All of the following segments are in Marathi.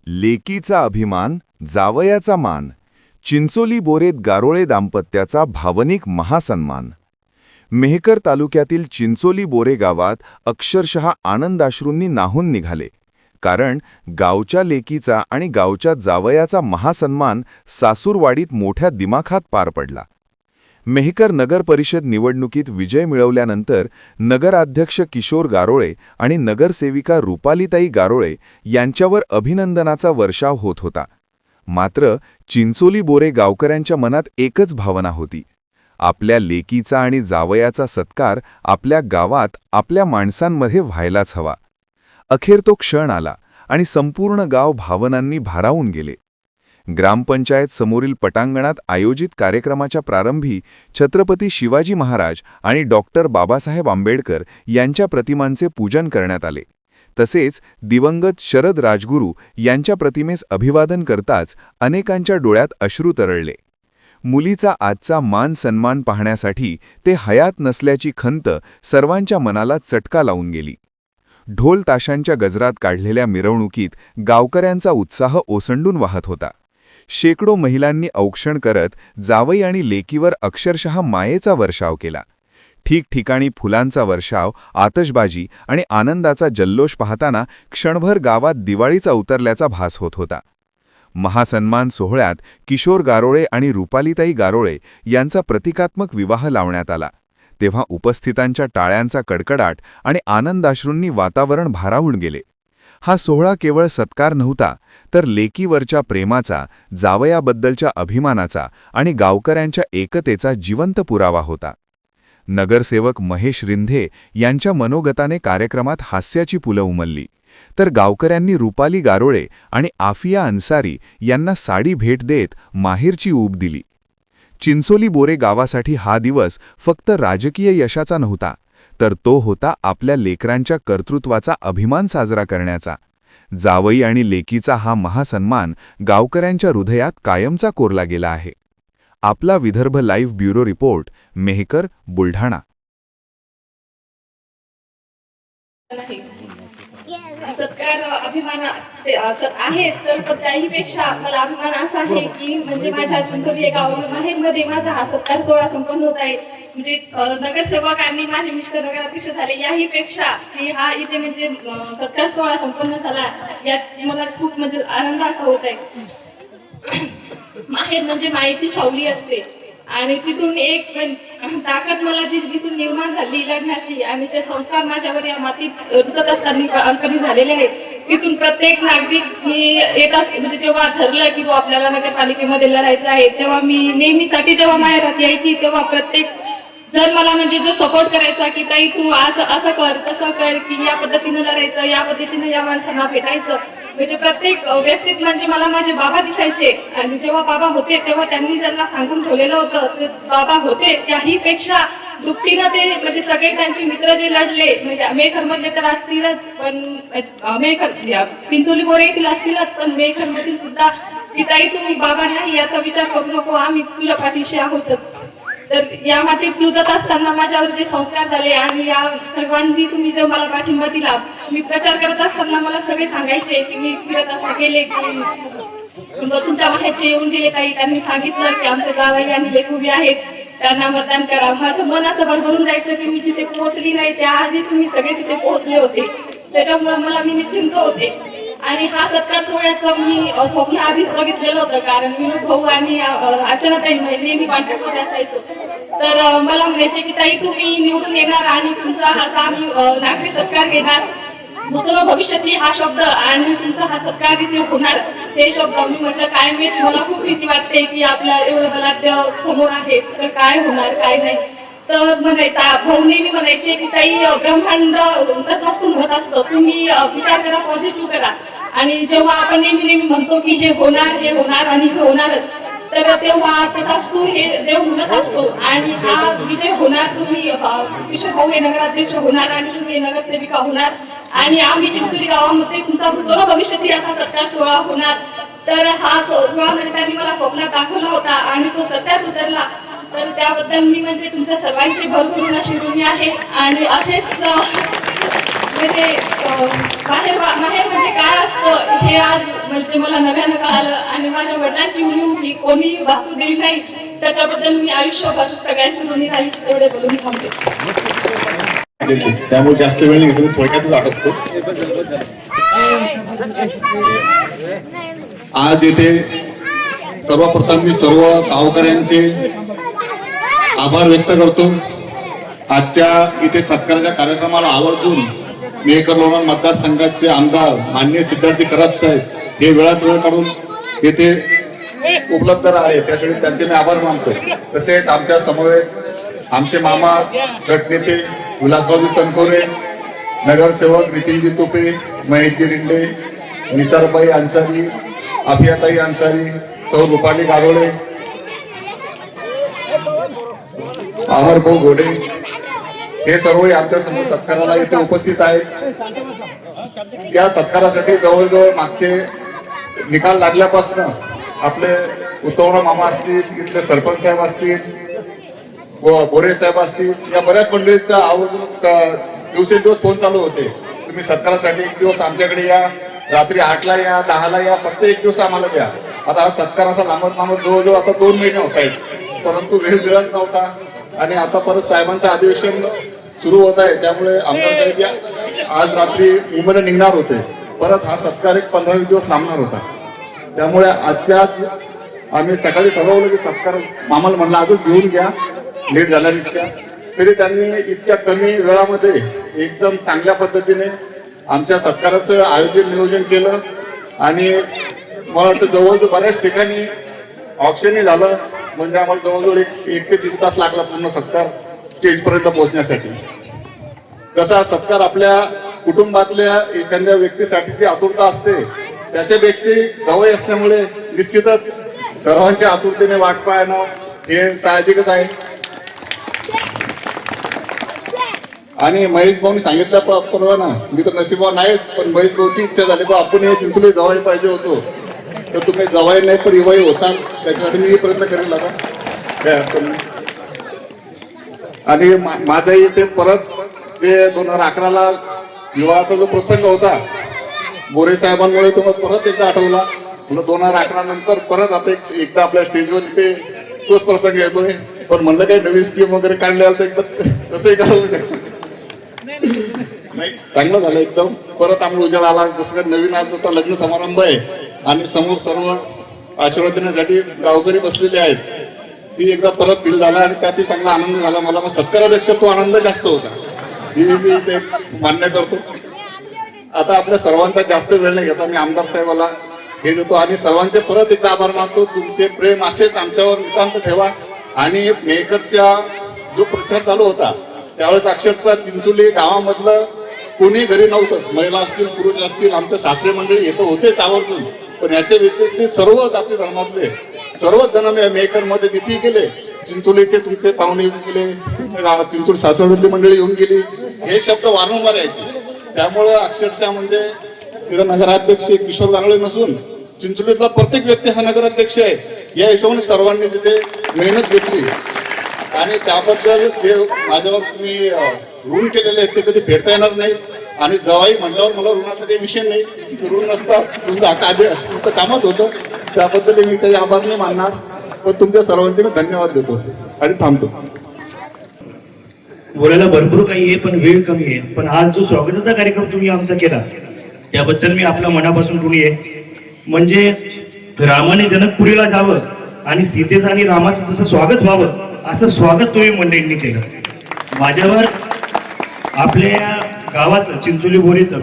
लेकीचा अभिमान, जावयाचा मान, चिंचोली बोरेत गारोळे दाम्पत्याचा भावनिक महासन्मान. मेहकर तालुक्यातील चिंचोली बोरे गावात अक्षरशः आनंदाश्रूंनी नाहून निघाले. कारण गावच्या लेकीचा आणि गावच्या जावयाचा महासन्मान सासूरवाडीत मोठ्या दिमाखात पार पडला. मेहकर नगर परिषद निवडणुकीत विजय मिळवल्यानंतर नगराध्यक्ष किशोर गारोळे आणि नगरसेविका रुपालीताई गारोळे यांच्यावर अभिनंदनाचा वर्षाव होत होता. मात्र चिंचोली बोरे गावकऱ्यांच्या मनात एकच भावना होती. आपल्या लेकीचा आणि जावयाचा सत्कार आपल्या गावात आपल्या माणसांमध्ये व्हायलाच हवा. अखेर तो क्षण आला आणि संपूर्ण गाव भावनांनी भारावून गेले. ग्रामपंचायत समोरील पटांगणात आयोजित कार्यक्रमाच्या प्रारंभी छत्रपती शिवाजी महाराज आणि डॉक्टर बाबासाहेब आंबेडकर यांच्या प्रतिमांचे पूजन करण्यात आले. तसेच दिवंगत शरद राजगुरू यांच्या प्रतिमेस अभिवादन करताच अनेकांच्या डोळ्यात अश्रू तरळले. मुलीचा आजचा मान सन्मान पाहण्यासाठी ते हयात नसल्याची खंत सर्वांच्या मनाला चटका लावून गेली. ढोल ताशांच्या गजरात काढलेल्या मिरवणुकीत गावकऱ्यांचा उत्साह ओसंडून वाहत होता. शेकडो महिलांनी औक्षण करत जावई आणि लेकीवर अक्षरशः मायेचा वर्षाव केला. ठिकठिकाणी फुलांचा वर्षाव, आतषबाजी आणि आनंदाचा जल्लोष पाहताना क्षणभर गावात दिवाळीचा उतरल्याचा भास होत होता. महासन्मान सोहळ्यात किशोर गारोळे आणि रुपालीताई गारोळे यांचा प्रतिकात्मक विवाह लावण्यात आला. तेव्हा उपस्थितांच्या टाळ्यांचा कडकडाट आणि आनंदाश्रूंनी वातावरण भारावून गेले. हा सोहळा केवळ सत्कार नव्हता, तर लेकीवरच्या प्रेमाचा, जावयाबद्दलच्या अभिमानाचा आणि गावकऱ्यांच्या एकतेचा जिवंत पुरावा होता. नगरसेवक महेश रिंधे यांच्या मनोगताने कार्यक्रमात हास्याची पुलं उमलली, तर गावकऱ्यांनी रुपाली गारोळे आणि आफिया अन्सारी यांना साडी भेट देत माहेरची ऊब दिली. चिंचोली बोरे गावासाठी हा दिवस फक्त राजकीय यशाचा नव्हता, तर तो होता आपल्या लेकरांच्या कर्तृत्वाचा अभिमान साजरा करण्याचा. जावई आणि लेकीचा हा महासन्मान गावकऱ्यांच्या हृदयात कायमचा कोरला गेला आहे. आपला Vidarbha live bureau report, Mehkar, Buldhana. सत्कार अभिमान आहेच, तर त्याहीपेक्षा मला अभिमान असा आहे की म्हणजे माझ्या चिंचोली या माहेरमध्ये माझा हा सत्कार सोहळा संपन्न होत आहे. म्हणजे नगरसेवक आणि माझे मिस्टर नगराध्यक्ष झाले, याहीपेक्षा की हा इथे म्हणजे सत्कार सोहळा संपन्न झाला, यात मला खूप म्हणजे आनंद असा होत आहे. माहेर म्हणजे मायेची सावली असते आणि तिथून एक ताकद मला जी तिथून निर्माण झाली लढण्याची, आणि ते संस्कार माझ्यावर या मातीत रुतत असताना अल्पनी झालेले आहेत. तिथून प्रत्येक नागरिक मी येत असते, म्हणजे जेव्हा ठरलं की आपल्याला नगरपालिकेमध्ये लढायचं आहे, तेव्हा मी नेहमीसाठी जेव्हा माहेरात यायची तेव्हा प्रत्येक जर मला म्हणजे जो सपोर्ट करायचा की ताई तू आज असं कर तसं कर, की या पद्धतीनं लढायचं, या पद्धतीनं या माणसांना भेटायचं. म्हणजे प्रत्येक व्यक्तीत म्हणजे मला माझे बाबा दिसायचे, आणि जेव्हा बाबा होते तेव्हा त्यांनी ज्यांना सांगून ठेवलेलं होतं ते बाबा होते, त्याहीपेक्षा दुपटीनं ते म्हणजे सगळे त्यांचे मित्र जे लढले, म्हणजे मेघरमधले तर असतीलच, पण मेघर चिंचोली बोरे येथील असतीलच, पण मेघरमधील सुद्धा की ताई तू बाबा नाही याचा विचार करू नको, आम्ही तुझ्या पाठीशी आहोतच. तर या मातीत रुजत असताना माझ्यावर जे संस्कार झाले आणि या सर्वांनी तुम्ही जो मला पाठिंबा दिला, मी प्रचार करत असताना मला सगळे सांगायचे की मी फिरत असा गेले की तुमच्या माहेरचे येऊन गेले काही, त्यांनी सांगितलं की आमचे जावई आणि लेकरू आहेत, त्यांना मतदान करा. माझं मन असं भरभरून जायचं की मी जिथे पोहोचली नाही त्याआधी तुम्ही सगळे तिथे पोहोचले होते, त्याच्यामुळे मला मी निश्चिंत होते. आणि हा सत्कार सोहळ्याचं मी स्वप्न आधीच बघितलेलं होतं, कारण विनोद भाऊ आणि अर्चनाताई नेहमी कॉन्टॅक्टमध्ये असायचो. तर मला म्हणायचे की ताई तुम्ही निवडून येणार आणि तुमचा हा आम्ही नागरिक सत्कार घेणार, भूतलो भविष्यातली हा शब्द आणि तुमचा हा सत्कार इथे होणार, हे शब्द मी म्हटलं काय मी मला खूप भीती वाटते की आपल्या एवढं बलाढ्य समोर आहे, तर काय होणार काय नाही. तर म्हणायचा भाऊ नेहमी म्हणायचे की ताई ब्रह्मांड तथास्तु म्हणत असतं, तुम्ही विचार करा, पॉझिटिव्ह करा. आणि जेव्हा आपण नेहमी म्हणतो की हे होणार आणि हे होणारच, तर तेव्हा तथास्तु हे देव म्हणत असतो आणि हा विजय होणार. तुम्ही किशोर भाऊ हे नगराध्यक्ष होणार आणि तुम्ही नगरसेविका होणार, आणि आम्ही चिंचोली गावामध्ये तुमचा भूतलो भविष्यातही असा सत्कार सोहळा होणार. तर हा सोहळा म्हणजे त्यांनी मला स्वप्नात दाखवला होता आणि तो सत्यात उतरला. तर त्याबद्दल मी म्हणजे तुमच्या सर्वांची भरभरून अशी ऋणी आहे. आणि असेच म्हणजे माहेर म्हणजे काय असतं असतं हे आज म्हणजे मला नव्यानं कळालं. आणि माझ्या वडिलांची उणीव ही कोणी भासू दिली नाही, त्याच्याबद्दल मी आयुष्यभर सगळ्यांची ऋणी राहील. एवढे बोलून थांबते. त्यामुळे जास्त वेळ नाही घेतो, थोडक्यातच आटपतो. आज येथे सर्वप्रथम मी सर्व गावकऱ्यांचे आभार व्यक्त करतो. आजच्या इथे सत्काराच्या कार्यक्रमाला आवर्जून मेहकर लोणार मतदारसंघाचे आमदार माननीय सिद्धार्थी खरात साहेब हे वेळात वेळ काढून येथे उपलब्ध राहिले, त्यासाठी त्यांचे मी आभार मानतो. तसेच आमच्या समवेत आमचे मामा गटनेते विलासरावजी तनकोरे, नगरसेवक नितीनजी तुपे, महेशजी रिंडे, निसारबाई अन्सारी, आफियाताई अन्सारी, सौ रुपाली गारोळे, आमरभाऊ घोडे हे सर्व आमच्या समोर सत्काराला इथे उपस्थित आहेत. या सत्कारासाठी जवळजवळ मागचे निकाल लागल्यापासून आपले उत्तमराव मामा असतील, इथले सरपंच साहेब असतील, बोरे साहेब असतील, या बऱ्याच मंडळीचा आवर्जून दिवसेंदिवस फोन चालू होते. तुम्ही सत्कारासाठी एक दिवस आमच्याकडे या, रात्री 8ला या, 10ला या, फक्त एक दिवस आम्हाला द्या. आता हा सत्कार असा लांबत जवळजवळ आता 2 महिने होत आहेत, परंतु वेळ मिळत नव्हता. आणि आता परत साहेबांचं अधिवेशन सुरू होत आहे, त्यामुळे आमदार साहेब या आज रात्री मुंबईला निघणार होते. परत हा सत्कार एक 15-20 दिवस लांबणार होता. त्यामुळे आजच्याच आम्ही सकाळी ठरवलं की सत्कार मामाला म्हणलं आजच घेऊन घ्या, लेट झाल्यापेक्षा. तरी त्यांनी इतक्या कमी वेळामध्ये एकदम चांगल्या पद्धतीने आमच्या सत्काराचं आयोजन नियोजन केलं. आणि मला वाटतं जवळजवळ बऱ्याच ठिकाणी ऑप्शनही झालं, म्हणजे आम्हाला जवळजवळ 1 ते 1.5 तास लागला पूर्ण सत्कार स्टेजपर्यंत पोहोचण्यासाठी. जसा सत्कार आपल्या कुटुंबातल्या एखाद्या व्यक्तीसाठीची आतुरता असते, त्याच्यापेक्षा जवळ असल्यामुळे निश्चितच सर्वांच्या आतुरतेने वाट पाहणं हे साहजिकच आहे. आणि महेश भाऊनी सांगितल्याप्रमाणे मी तर नशिबा नाहीच, पण महेश भाऊची इच्छा झाली बा आपण हे चिंचोली जवाई पाहिजे होतो, तर तुम्ही जवाई नाही पण इवाई होसाल, त्याच्यासाठी मी प्रयत्न करेल आता, काय अडचण नाही. आणि माझ्या इथे परत जे 2011ला विवाहाचा जो प्रसंग होता बोरे साहेबांमुळे तो परत एकदा आठवला. 2011 नंतर परत आता एकदा आपल्या स्टेजवर इथे तोच प्रसंग येतोय. पण म्हणलं काही नवीन स्कीम वगैरे काढल्या तर एकदम तसंही करू शकतो नाही, चांगलं झालं एकदम. परत आम्हाला उजाला आला. जसं काही नवीन आज आता लग्न समारंभ आहे आणि समोर सर्व आशीर्वाद देण्यासाठी गावकरी बसलेले आहेत, ती एकदा परत बिल झाला आणि त्यातही चांगला आनंद झाला मला. मग सत्कारापेक्षा तो आनंद जास्त होता, हे मी ते मान्य करतो. आता आपल्या सर्वांचा जास्त वेळ नाही घेता मी आमदार साहेबाला हे देतो आणि सर्वांचे परत एकदा आभार मानतो. तुमचे प्रेम असेच आमच्यावर नितांत ठेवा. आणि मेहकरच्या जो प्रचार चालू होता त्यावेळेस अक्षरशः चिंचोली गावामधलं कोणी घरी नव्हतं, महिला असतील पुरुष असतील, आमच्या सासरे मंडळी येतं होतेच आवर्जून. पण याच्या व्यतिरिक्त सर्व जाती धर्मातले सर्वच जण मेहकरमध्ये तिथे गेले. चिंचोलीचे तुमचे पाहुणे येऊन गेले, तुमच्या गावात चिंचोली सासवडीतली मंडळी येऊन गेली, हे शब्द वारंवार यायचे. त्यामुळं अक्षरशः म्हणजे तिथं नगराध्यक्ष किशोर गारोळे नसून चिंचोलीतला प्रत्येक व्यक्ती हा नगराध्यक्ष आहे. या हिशोबाने सर्वांनी तिथे मेहनत घेतली आणि त्याबद्दल जे माझ्यावर तुम्ही ऋण केलेले आहेत ते कधी फेडता येणार नाहीत. आणि जवाई म्हणल्यावर मला ऋणाचा काही विषय नाही, ऋण नसता तुमचं कामच होतं, त्याबद्दल मी त्याचे आभार नाही मानणार. पण तुमच्या सर्वांचे मी धन्यवाद देतो आणि थांबतो. बोलायला भरपूर काही आहे पण वेळ कमी आहे. पण आज जो स्वागताचा कार्यक्रम तुम्ही आमचा केला त्याबद्दल मी आपल्या मनापासून ऋणी आहे. म्हणजे रामाने जनकपुरीला जावं आणि सीतेचं आणि रामाचं जसं स्वागत व्हावं असं स्वागत तुम्ही मंडळींनी केलं. माझ्यावर आपल्या गावाचं चिंचोली बोरीचं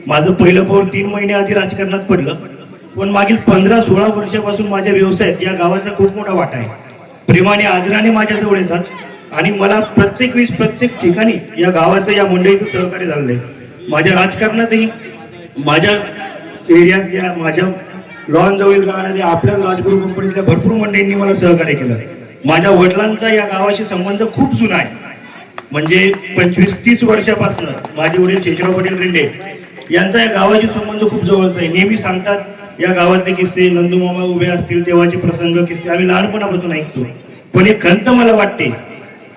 माझं पहिलं पाऊल 3 महिने आधी राजकारणात पडलं, पण मागील 15-16 वर्षापासून माझ्या व्यवसायात या गावाचा खूप मोठा वाटा आहे. प्रेमाने आदराने माझ्याजवळ येतात आणि मला प्रत्येक वेळेस प्रत्येक ठिकाणी या गावाचं या मंडळीचं सहकार्य झालेलं आहे. माझ्या राजकारणातही माझ्या एरियात या माझ्या लॉनजवळील राहणाऱ्या आपल्या राजगुरू कंपनीतल्या भरपूर मंडळींनी मला सहकार्य केलं. माझ्या वडिलांचा या गावाशी संबंध खूप जुना आहे. म्हणजे 25-30 वर्षापासून माझे वडील शेषराव पाटील रिंडे यांचा या गावाशी संबंध खूप जवळचा आहे. नेहमी सांगतात या गावातले किस्से, नंदूमामा उभे असतील तेव्हाचे प्रसंग किस्से आम्ही लहानपणापासून ऐकतो. पण एक खंत मला वाटते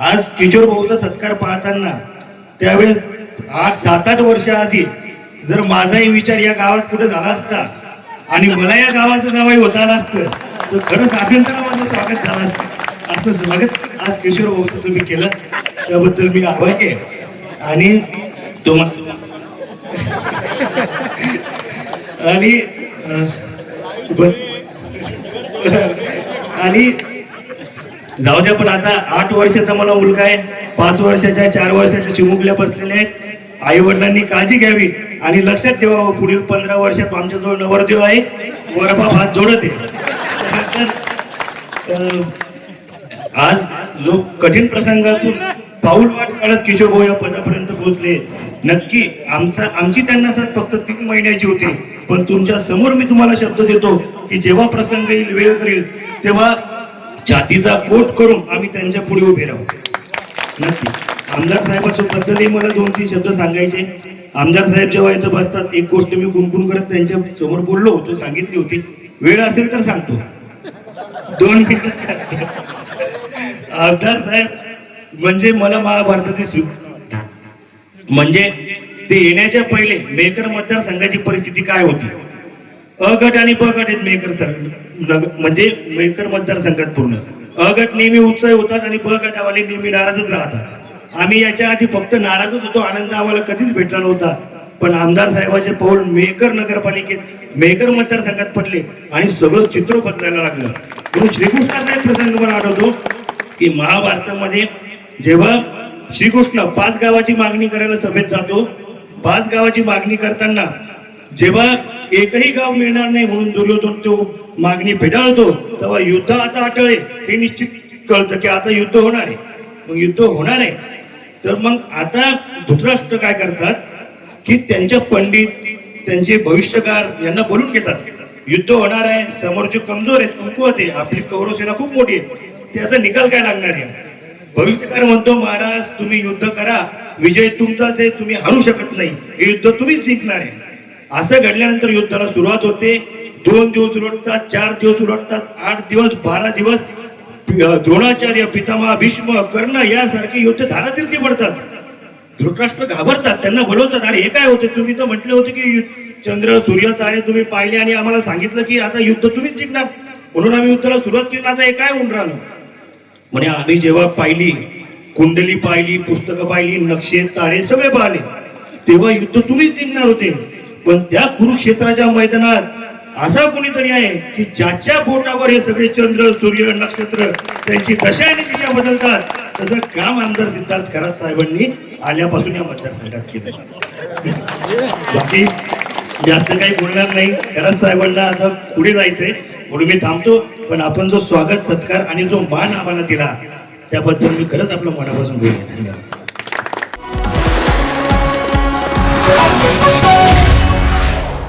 आज किशोर भाऊचा सत्कार पाहताना त्यावेळेस 7-8 वर्ष आधी जर माझाही विचार या गावात कुठे झाला असता आणि मला या गावाचं नावही होता आलं असतं तर खरंच अभिनंदन माझं स्वागत झालं असतं. असं स्वागत आज किशोर भाऊचं तुम्ही केलं त्याबद्दल मी आभारी आहे. आणि आणि आणि जाऊ द्या, पण आता 8 वर्षाचा मला मुलगा आहे, 5 वर्षाच्या 4 वर्षाच्या चिमुकल्या बसलेल्या आहेत. आई वडिलांनी काळजी घ्यावी आणि लक्षात ठेवावं पुढील 15 वर्षात आमच्याजवळ नवरदेव आहे, वरपा भात जोडत आहे. तर आज जो कठीण प्रसंगातून पाऊल वाट काढत किशोर भाऊ या पदापर्यंत पोहोचले, नक्की आमची त्यांना साथ फक्त 3 महिन्याची होती, पण तुमच्या समोर मी तुम्हाला शब्द देतो की जेव्हा प्रसंग येईल, वेळ करेल, तेव्हा छातीचा कोट करून आम्ही त्यांच्या पुढे उभे राहू. नक्की आमदार साहेबांबद्दलही मला 2-3 शब्द सांगायचे. आमदार साहेब जेव्हा इथं बसतात, एक गोष्ट मी गुणगुण करत त्यांच्या समोर बोललो होतो, सांगितली होती, वेळ असेल तर सांगतो, 2 मिनिटात सांगतो. आमदार साहेब म्हणजे मला महाभारताचे म्हणजे ते येण्याच्या पहिले मेकर मतदारसंघाची परिस्थिती काय होती. अ गट आणि ब गट आहेत म्हणजे मेकर मतदारसंघात पूर्ण. अ गट नेहमी उत्साही होतात आणि ब गटावाले नेहमी नाराजच राहतात. आम्ही याच्या आधी फक्त नाराजच होतो, आनंद आम्हाला कधीच भेटला नव्हता. पण आमदार साहेबाचे पाऊल मेकर नगरपालिकेत मेकर मतदारसंघात पडले आणि सगळं चित्र बदलायला लागलं. म्हणून श्रीकृष्णाचा एक प्रसंग मला आठवतो की महाभारतामध्ये जेव्हा श्रीकृष्ण 5 गावाची मागणी करायला सभेत जातो, 5 गावाची मागणी करताना जेव्हा एकही गाव मिळणार नाही म्हणून दुर्योधन तो मागणी फेटाळतो, तेव्हा युद्ध आता अटळे हे निश्चित कळतं की आता युद्ध होणार आहे. मग युद्ध होणार आहे तर मग आता धृतराष्ट्र काय करतात की त्यांच्या पंडित, त्यांचे भविष्यकार यांना बोलून घेतात. युद्ध होणार आहे, समोरचे कमजोर आहेत, कमकुवत आहे, आपली कौरव सेना खूप मोठी आहे, त्याचा निकाल काय लागणार आहे. भविष्यकार म्हणतो, महाराज तुम्ही युद्ध करा, विजय तुमचाच आहे, तुम्ही हरू शकत नाही, हे युद्ध तुम्हीच जिंकणार आहे. असं घडल्यानंतर युद्धाला सुरुवात होते. 2 दिवस उलटतात, 4 दिवस उलटतात, 8 दिवस, 12 दिवस. द्रोणाचार्य, पितामह, भीष्म, कर्ण यासारखे युद्ध धारातीर्थी पडतात. धृतराष्ट्र घाबरतात, त्यांना बोलवतात, अरे हे काय होते, तुम्ही तर म्हटले होते की चंद्र सूर्य तारे तुम्ही पाहिले आणि आम्हाला सांगितलं की आता युद्ध तुम्हीच जिंकणार, म्हणून आम्ही युद्धाला सुरुवात केली, आता हे काय होऊन राहिलं. म्हणजे आम्ही जेव्हा पाहिली, कुंडली पाहिली, पुस्तकं पाहिली, नक्षे तारे सगळे पाहिले, तेव्हा युद्ध तुम्हीच जिंकणार होते. पण त्या कुरुक्षेत्राच्या मैदानात असा कोणीतरी आहे की ज्याच्या बोटावर हे सगळे चंद्र सूर्य नक्षत्र त्यांची दशा आणि दिशा बदलतात. तसं काम आमदार सिद्धार्थ खरात साहेबांनी आल्यापासून या मतदारसंघात केलं. बाकी जास्त काही बोलणार नाही, खरात साहेबांना आता पुढे जायचंय म्हणून मी थांबतो. पण आपण जो स्वागत सत्कार आणि जो मान आम्हाला दिला त्याबद्दल मी खरंच आपलं मनापासून बोलतो. धन्यवाद.